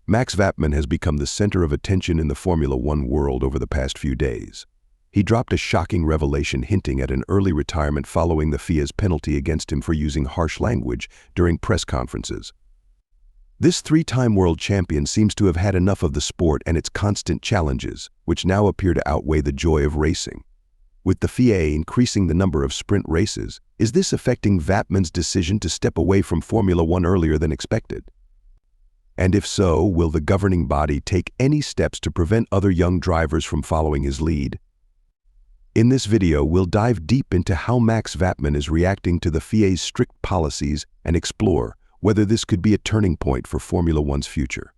Max Verstappen has become the center of attention in the Formula One world over the past few days. He dropped a shocking revelation hinting at an early retirement following the FIA's penalty against him for using harsh language during press conferences. This three-time world champion seems to have had enough of the sport and its constant challenges, which now appear to outweigh the joy of racing. With the FIA increasing the number of sprint races, is this affecting Verstappen's decision to step away from Formula One earlier than expected? And if so, will the governing body take any steps to prevent other young drivers from following his lead? In this video, we'll dive deep into how Max Verstappen is reacting to the FIA's strict policies and explore whether this could be a turning point for Formula One's future.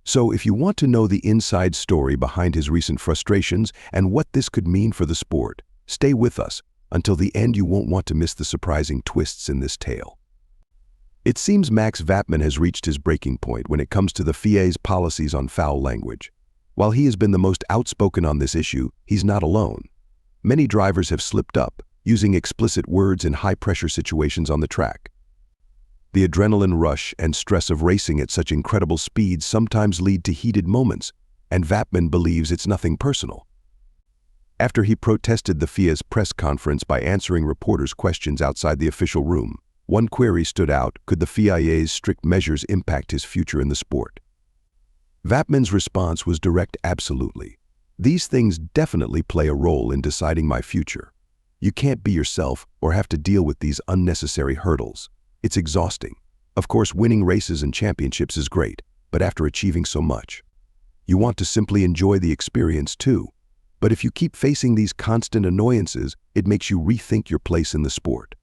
So if you want to know the inside story behind his recent frustrations and what this could mean for the sport, stay with us until the end. You won't want to miss the surprising twists in this tale. It seems Max Verstappen has reached his breaking point when it comes to the FIA's policies on foul language. While he has been the most outspoken on this issue, he's not alone. Many drivers have slipped up, using explicit words in high-pressure situations on the track. The adrenaline rush and stress of racing at such incredible speeds sometimes lead to heated moments, and Verstappen believes it's nothing personal. After he protested the FIA's press conference by answering reporters' questions outside the official room, one query stood out: could the FIA's strict measures impact his future in the sport? Verstappen's response was direct: absolutely. These things definitely play a role in deciding my future. You can't be yourself or have to deal with these unnecessary hurdles. It's exhausting. Of course, winning races and championships is great, but after achieving so much, you want to simply enjoy the experience too. But if you keep facing these constant annoyances, it makes you rethink your place in the sport.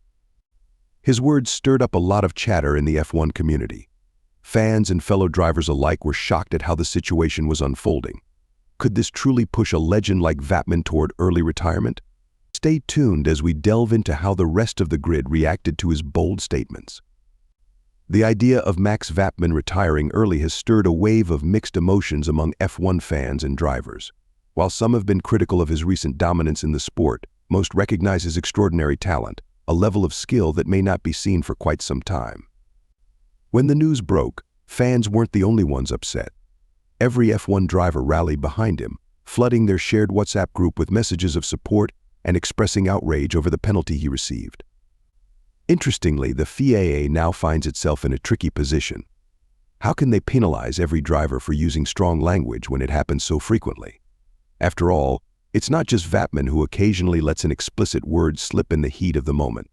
His words stirred up a lot of chatter in the F1 community. Fans and fellow drivers alike were shocked at how the situation was unfolding. Could this truly push a legend like Verstappen toward early retirement? Stay tuned as we delve into how the rest of the grid reacted to his bold statements. The idea of Max Verstappen retiring early has stirred a wave of mixed emotions among F1 fans and drivers. While some have been critical of his recent dominance in the sport, most recognize his extraordinary talent, a level of skill that may not be seen for quite some time. When the news broke, fans weren't the only ones upset. Every F1 driver rallied behind him, flooding their shared WhatsApp group with messages of support and expressing outrage over the penalty he received. Interestingly, the FIA now finds itself in a tricky position. How can they penalize every driver for using strong language when it happens so frequently? After all, it's not just Verstappen who occasionally lets an explicit word slip in the heat of the moment.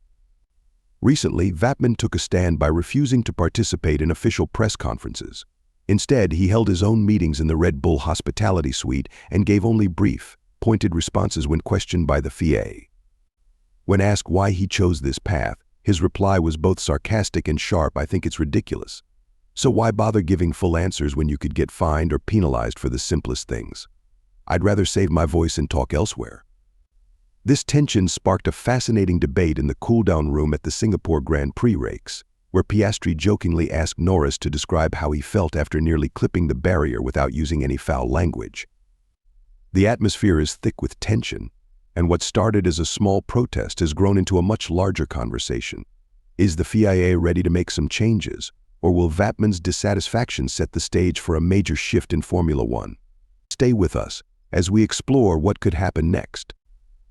Recently, Verstappen took a stand by refusing to participate in official press conferences. Instead, he held his own meetings in the Red Bull hospitality suite and gave only brief, pointed responses when questioned by the FIA. When asked why he chose this path, his reply was both sarcastic and sharp: "I think it's ridiculous. So why bother giving full answers when you could get fined or penalized for the simplest things? I'd rather save my voice and talk elsewhere." This tension sparked a fascinating debate in the cool-down room at the Singapore Grand Prix race, where Piastri jokingly asked Norris to describe how he felt after nearly clipping the barrier without using any foul language. The atmosphere is thick with tension, and what started as a small protest has grown into a much larger conversation. Is the FIA ready to make some changes, or will Verstappen's dissatisfaction set the stage for a major shift in Formula One? Stay with us as we explore what could happen next.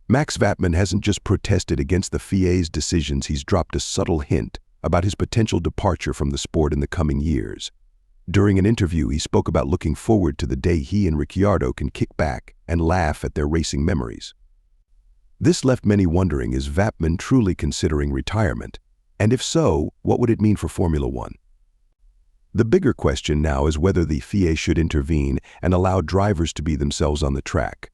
Max Verstappen hasn't just protested against the FIA's decisions, he's dropped a subtle hint about his potential departure from the sport in the coming years. During an interview, he spoke about looking forward to the day he and Ricciardo can kick back and laugh at their racing memories. This left many wondering, is Verstappen truly considering retirement? And if so, what would it mean for Formula One? The bigger question now is whether the FIA should intervene and allow drivers to be themselves on the track.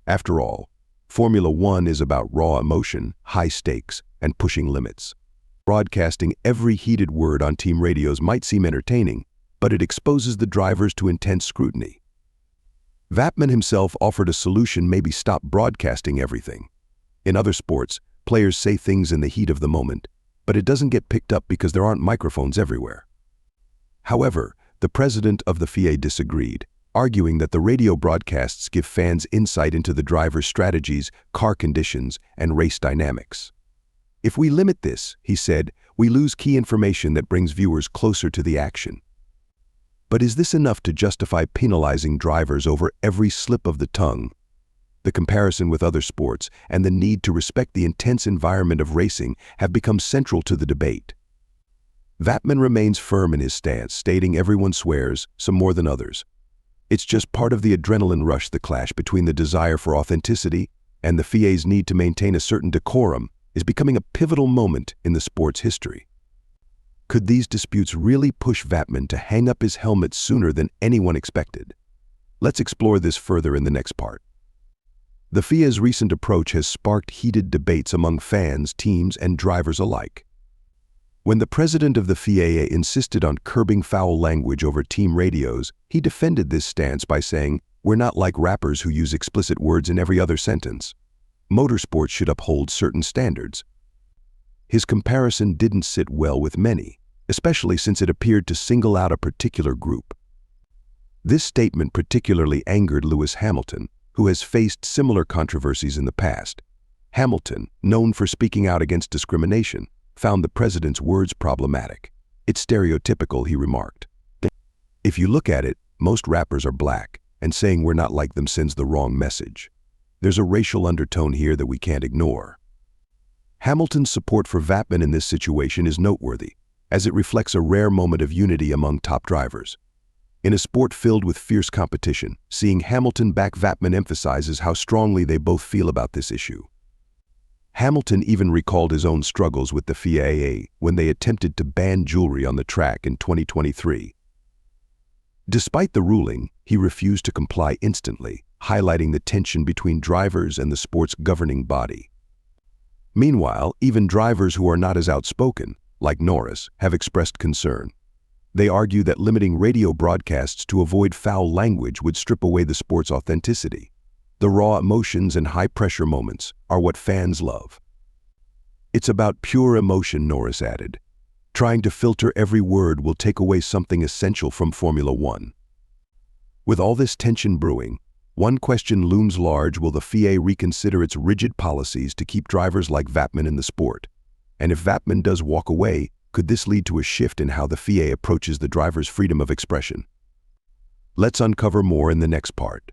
After all, Formula One is about raw emotion, high stakes, and pushing limits. Broadcasting every heated word on team radios might seem entertaining, but it exposes the drivers to intense scrutiny. Verstappen himself offered a solution: maybe stop broadcasting everything. In other sports, players say things in the heat of the moment, but it doesn't get picked up because there aren't microphones everywhere. However, the president of the FIA disagreed, arguing that the radio broadcasts give fans insight into the driver's strategies, car conditions, and race dynamics. If we limit this, he said, we lose key information that brings viewers closer to the action. But is this enough to justify penalizing drivers over every slip of the tongue? The comparison with other sports and the need to respect the intense environment of racing have become central to the debate. Verstappen remains firm in his stance, stating everyone swears, some more than others. It's just part of the adrenaline rush. The clash between the desire for authenticity and the FIA's need to maintain a certain decorum is becoming a pivotal moment in the sport's history. Could these disputes really push Verstappen to hang up his helmet sooner than anyone expected? Let's explore this further in the next part. The FIA's recent approach has sparked heated debates among fans, teams, and drivers alike. When the president of the FIA insisted on curbing foul language over team radios, he defended this stance by saying, "We're not like rappers who use explicit words in every other sentence. Motorsports should uphold certain standards." His comparison didn't sit well with many, especially since it appeared to single out a particular group. This statement particularly angered Lewis Hamilton, who has faced similar controversies in the past. Hamilton, known for speaking out against discrimination, found the president's words problematic. "It's stereotypical," he remarked. "If you look at it, most rappers are black, and saying we're not like them sends the wrong message. There's a racial undertone here that we can't ignore." Hamilton's support for Verstappen in this situation is noteworthy, as it reflects a rare moment of unity among top drivers. In a sport filled with fierce competition, seeing Hamilton back Verstappen emphasizes how strongly they both feel about this issue. Hamilton even recalled his own struggles with the FIA when they attempted to ban jewelry on the track in 2023. Despite the ruling, he refused to comply instantly, highlighting the tension between drivers and the sport's governing body. Meanwhile, even drivers who are not as outspoken, like Norris, have expressed concern. They argue that limiting radio broadcasts to avoid foul language would strip away the sport's authenticity. The raw emotions and high-pressure moments are what fans love. "It's about pure emotion," Norris added. "Trying to filter every word will take away something essential from Formula One." With all this tension brewing, one question looms large: will the FIA reconsider its rigid policies to keep drivers like Verstappen in the sport? And if Verstappen does walk away, could this lead to a shift in how the FIA approaches the driver's freedom of expression? Let's uncover more in the next part.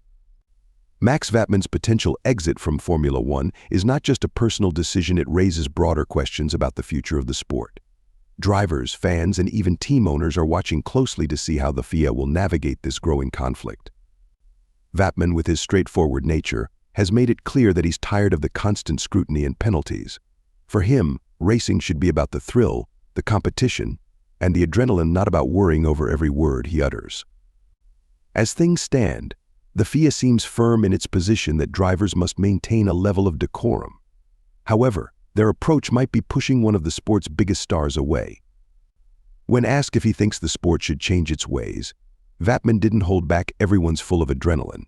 Max Verstappen's potential exit from Formula One is not just a personal decision, it raises broader questions about the future of the sport. Drivers, fans, and even team owners are watching closely to see how the FIA will navigate this growing conflict. Verstappen, with his straightforward nature, has made it clear that he's tired of the constant scrutiny and penalties. For him, racing should be about the thrill, the competition, and the adrenaline, not about worrying over every word he utters. As things stand, the FIA seems firm in its position that drivers must maintain a level of decorum. However, their approach might be pushing one of the sport's biggest stars away. When asked if he thinks the sport should change its ways, Verstappen didn't hold back. "Everyone's full of adrenaline.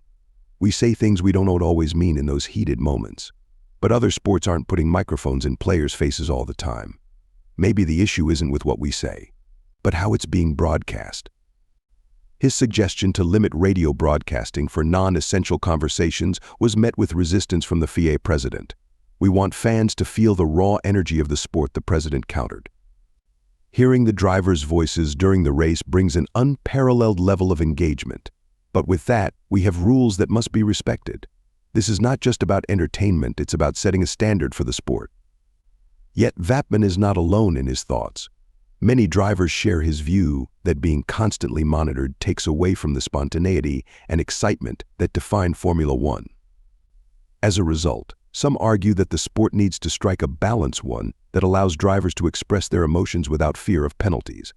We say things we don't always mean in those heated moments. But other sports aren't putting microphones in players' faces all the time. Maybe the issue isn't with what we say, but how it's being broadcast." His suggestion to limit radio broadcasting for non-essential conversations was met with resistance from the FIA president. "We want fans to feel the raw energy of the sport," the president countered. Hearing the drivers' voices during the race brings an unparalleled level of engagement. But with that, we have rules that must be respected. This is not just about entertainment, it's about setting a standard for the sport. Yet Verstappen is not alone in his thoughts. Many drivers share his view that being constantly monitored takes away from the spontaneity and excitement that define Formula One. As a result, some argue that the sport needs to strike a balance, one that allows drivers to express their emotions without fear of penalties.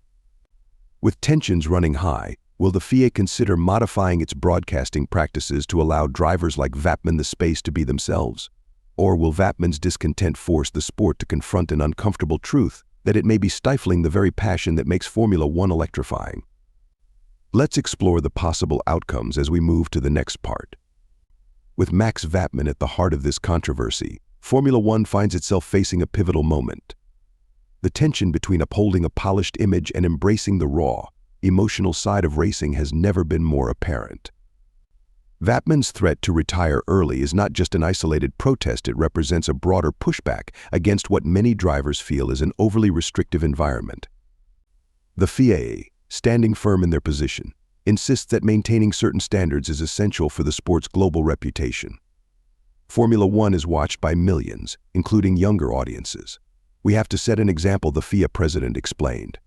With tensions running high, will the FIA consider modifying its broadcasting practices to allow drivers like Verstappen the space to be themselves? Or will Verstappen's discontent force the sport to confront an uncomfortable truth that it may be stifling the very passion that makes Formula One electrifying? Let's explore the possible outcomes as we move to the next part. With Max Verstappen at the heart of this controversy, Formula One finds itself facing a pivotal moment. The tension between upholding a polished image and embracing the raw, emotional side of racing has never been more apparent. Verstappen's threat to retire early is not just an isolated protest, it represents a broader pushback against what many drivers feel is an overly restrictive environment. The FIA, standing firm in their position, insists that maintaining certain standards is essential for the sport's global reputation. Formula One is watched by millions, including younger audiences. We have to set an example, the FIA president explained.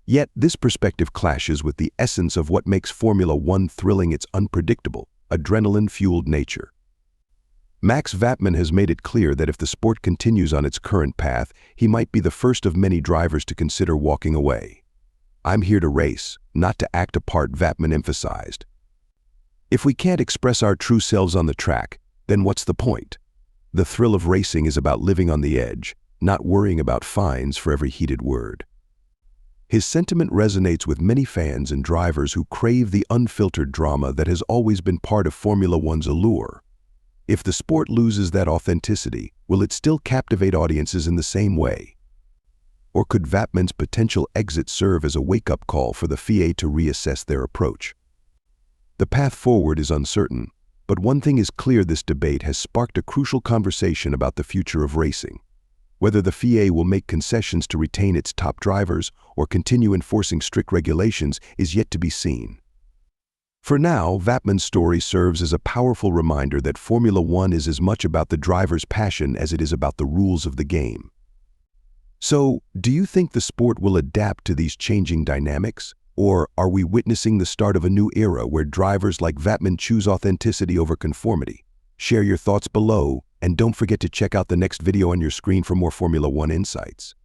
Yet, this perspective clashes with the essence of what makes Formula One thrilling: its unpredictable, adrenaline-fueled nature. Max Verstappen has made it clear that if the sport continues on its current path, he might be the first of many drivers to consider walking away. "I'm here to race, not to act a part," Verstappen emphasized. "If we can't express our true selves on the track, then what's the point? The thrill of racing is about living on the edge, not worrying about fines for every heated word." His sentiment resonates with many fans and drivers who crave the unfiltered drama that has always been part of Formula One's allure. If the sport loses that authenticity, will it still captivate audiences in the same way? Or could Verstappen's potential exit serve as a wake-up call for the FIA to reassess their approach? The path forward is uncertain, but one thing is clear: this debate has sparked a crucial conversation about the future of racing. Whether the FIA will make concessions to retain its top drivers or continue enforcing strict regulations is yet to be seen. For now, Verstappen's story serves as a powerful reminder that Formula One is as much about the driver's passion as it is about the rules of the game. So, do you think the sport will adapt to these changing dynamics? Or are we witnessing the start of a new era where drivers like Verstappen choose authenticity over conformity? Share your thoughts below, and don't forget to check out the next video on your screen for more Formula One insights.